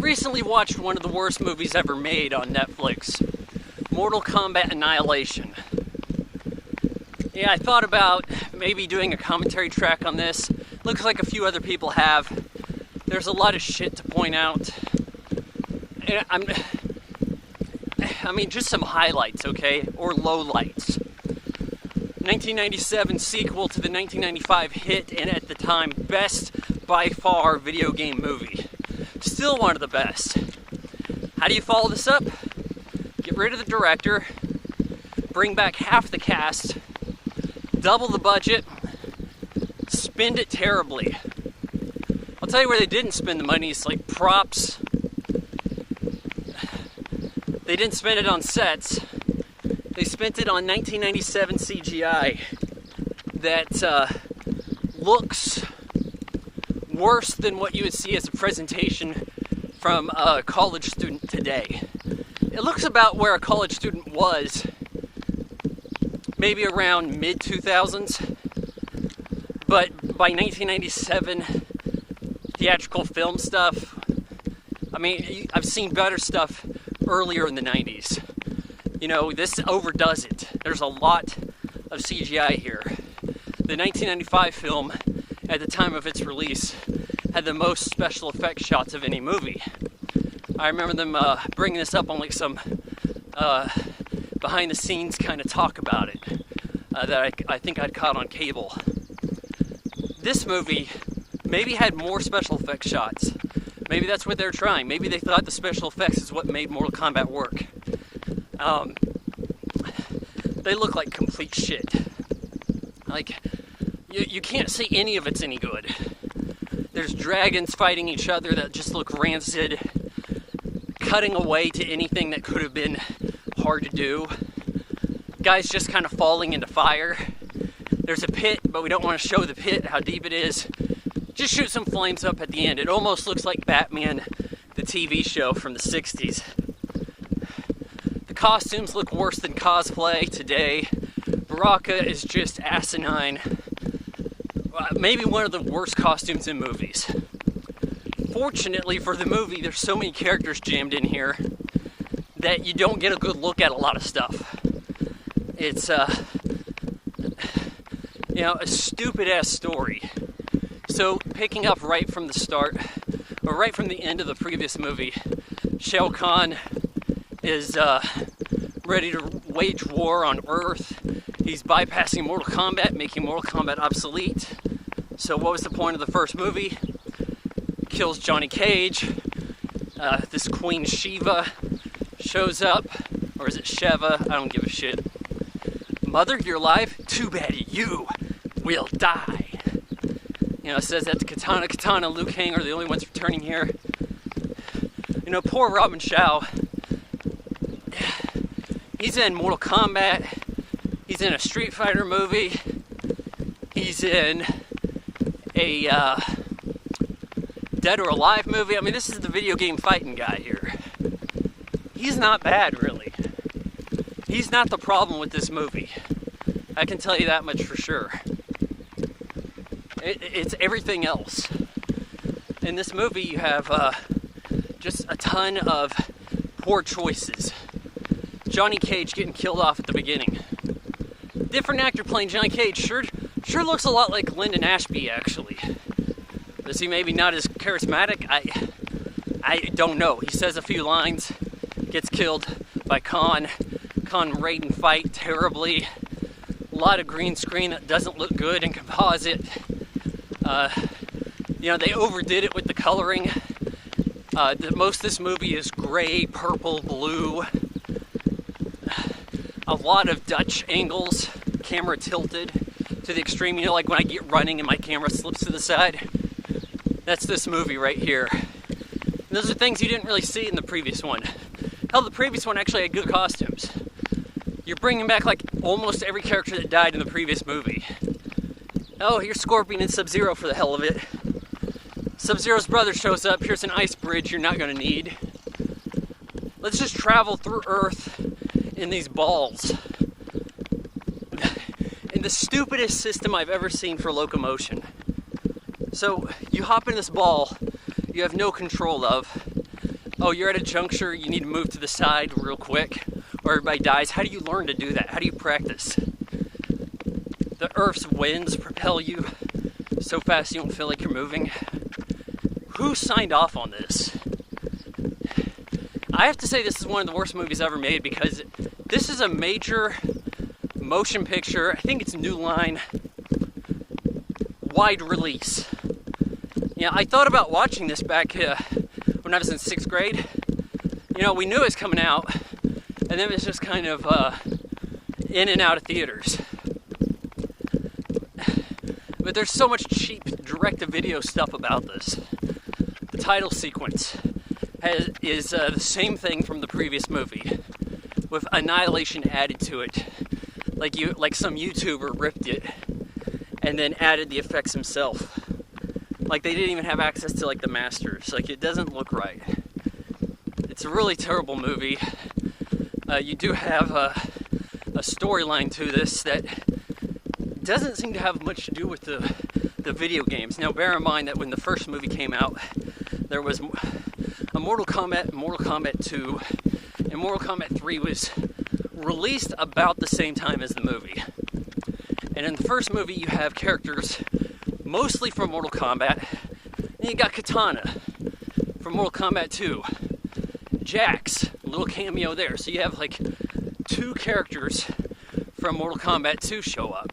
recently watched one of the worst movies ever made on Netflix, Mortal Kombat Annihilation. Yeah, I thought about maybe doing a commentary track on this. Looks like a few other people have. There's a lot of shit to point out. And I mean, just some highlights, okay? Or lowlights. 1997 sequel to the 1995 hit, and at the time, best by far video game movie. Still one of the best. How do you follow this up? Get rid of the director, bring back half the cast, double the budget, spend it terribly. I'll tell you where they didn't spend the money. It's like props. They didn't spend it on sets. They spent it on 1997 CGI that looks worse than what you would see as a presentation from a college student today. It looks about where a college student was maybe around mid-2000s, but by 1997 theatrical film stuff, I mean, I've seen better stuff earlier in the 90s. You know, this overdoes it. There's a lot of CGI here. The 1995 film, at the time of its release, had the most special effects shots of any movie. I remember them bringing this up on like some behind the scenes kind of talk about it that I think I'd caught on cable. This movie maybe had more special effects shots. Maybe that's what they're trying. Maybe they thought the special effects is what made Mortal Kombat work. They look like complete shit. Like, you can't say any of it's any good. There's dragons fighting each other that just look rancid, cutting away to anything that could have been hard to do. Guys just kind of falling into fire. There's a pit, but we don't want to show the pit, how deep it is. Just shoot some flames up at the end. It almost looks like Batman, the TV show from the 60s. The costumes look worse than cosplay today. Baraka is just asinine. Maybe one of the worst costumes in movies. Fortunately for the movie, there's so many characters jammed in here that you don't get a good look at a lot of stuff. It's, a stupid-ass story. So, picking up right from the start, or right from the end of the previous movie, Shao Kahn is ready to wage war on Earth. He's bypassing Mortal Kombat, making Mortal Kombat obsolete. So what was the point of the first movie? Kills Johnny Cage. This Queen Shiva shows up. Or is it Sheva? I don't give a shit. Mother, you're alive? Too bad you will die. It says that to Katana, Liu Kang are the only ones returning here. Poor Robin Shao. He's in Mortal Kombat. He's in a Street Fighter movie. He's in a Dead or Alive movie. I mean, this is the video game fighting guy here. He's not bad, really. He's not the problem with this movie. I can tell you that much for sure. It's everything else. In this movie, you have just a ton of poor choices. Johnny Cage getting killed off at the beginning. Different actor playing Johnny Cage sure looks a lot like Lyndon Ashby, actually. Is he maybe not as charismatic? I don't know. He says a few lines, gets killed by Khan. Khan Raiden fight terribly. A lot of green screen that doesn't look good in composite. They overdid it with the coloring. Most of this movie is gray, purple, blue. A lot of Dutch angles, camera tilted to the extreme. Like when I get running and my camera slips to the side. That's this movie right here. And those are things you didn't really see in the previous one. Hell, the previous one actually had good costumes. You're bringing back like almost every character that died in the previous movie. Oh, here's Scorpion and Sub-Zero for the hell of it. Sub-Zero's brother shows up. Here's an ice bridge you're not going to need. Let's just travel through Earth in these balls. In the stupidest system I've ever seen for locomotion. So, you hop in this ball you have no control of. oh, you're at a juncture, you need to move to the side real quick, or everybody dies. How do you learn to do that? How do you practice? The Earth's winds propel you so fast you don't feel like you're moving. Who signed off on this? I have to say this is one of the worst movies ever made, because this is a major motion picture, I think it's New Line, wide release. Yeah, I thought about watching this back when I was in 6th grade. You know, we knew it was coming out, and then it was just kind of in and out of theaters. But there's so much cheap direct-to-video stuff about this. The title sequence is the same thing from the previous movie, with Annihilation added to it. Like some YouTuber ripped it and then added the effects himself. Like they didn't even have access to like the masters. Like it doesn't look right. It's a really terrible movie. You do have a storyline to this that doesn't seem to have much to do with the video games. Now bear in mind that when the first movie came out, there was a Mortal Kombat 2, and Mortal Kombat 3 was released about the same time as the movie. And in the first movie you have characters mostly from Mortal Kombat, and you got Katana from Mortal Kombat 2, Jax, a little cameo there, so you have like 2 characters from Mortal Kombat 2 show up.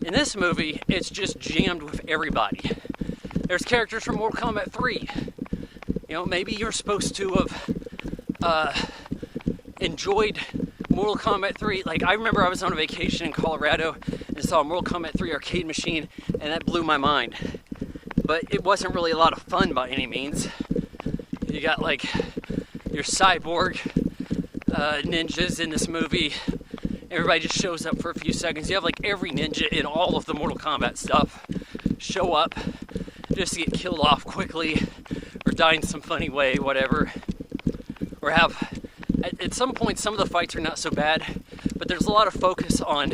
In this movie, it's just jammed with everybody. There's characters from Mortal Kombat 3. You know, maybe you're supposed to have enjoyed Mortal Kombat 3. Like, I remember I was on a vacation in Colorado and saw a Mortal Kombat 3 arcade machine, and that blew my mind. But it wasn't really a lot of fun by any means. You got, like, your cyborg ninjas in this movie. Everybody just shows up for a few seconds. You have, like, every ninja in all of the Mortal Kombat stuff show up just to get killed off quickly or die in some funny way, whatever. Or have, at some point, some of the fights are not so bad, but there's a lot of focus on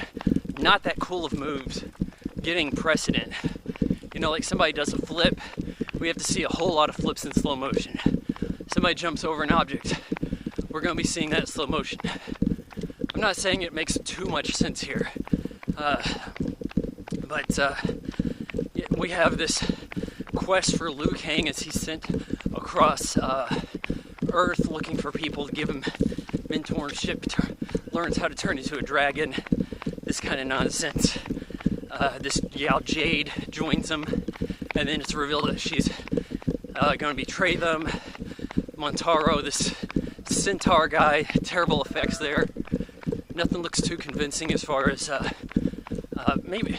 not that cool of moves getting precedent. You know, like somebody does a flip, we have to see a whole lot of flips in slow motion. Somebody jumps over an object, we're going to be seeing that in slow motion. I'm not saying it makes too much sense here, but we have this quest for Liu Kang as he's sent across Earth looking for people to give him mentorship, learns how to turn into a dragon, this kind of nonsense. This Yao Jade joins them, and then it's revealed that she's going to betray them. Montaro, this centaur guy, terrible effects there. Nothing looks too convincing as far as, maybe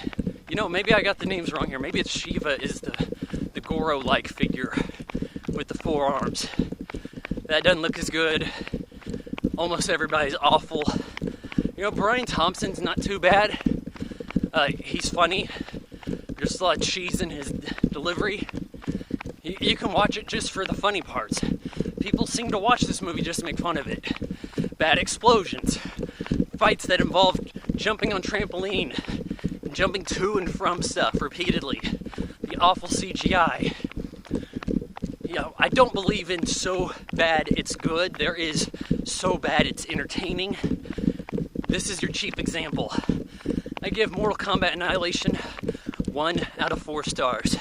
I got the names wrong here. Maybe it's Shiva is the Goro-like figure with the 4 arms. That doesn't look as good. Almost everybody's awful. You know, Brian Thompson's not too bad. He's funny. There's a lot of cheese in his delivery. You can watch it just for the funny parts. People seem to watch this movie just to make fun of it. Bad explosions. Fights that involve jumping on trampoline, jumping to and from stuff repeatedly. The awful CGI. You know, I don't believe in so bad it's good. There is so bad it's entertaining. This is your cheap example. I give Mortal Kombat Annihilation 1 out of 4 stars.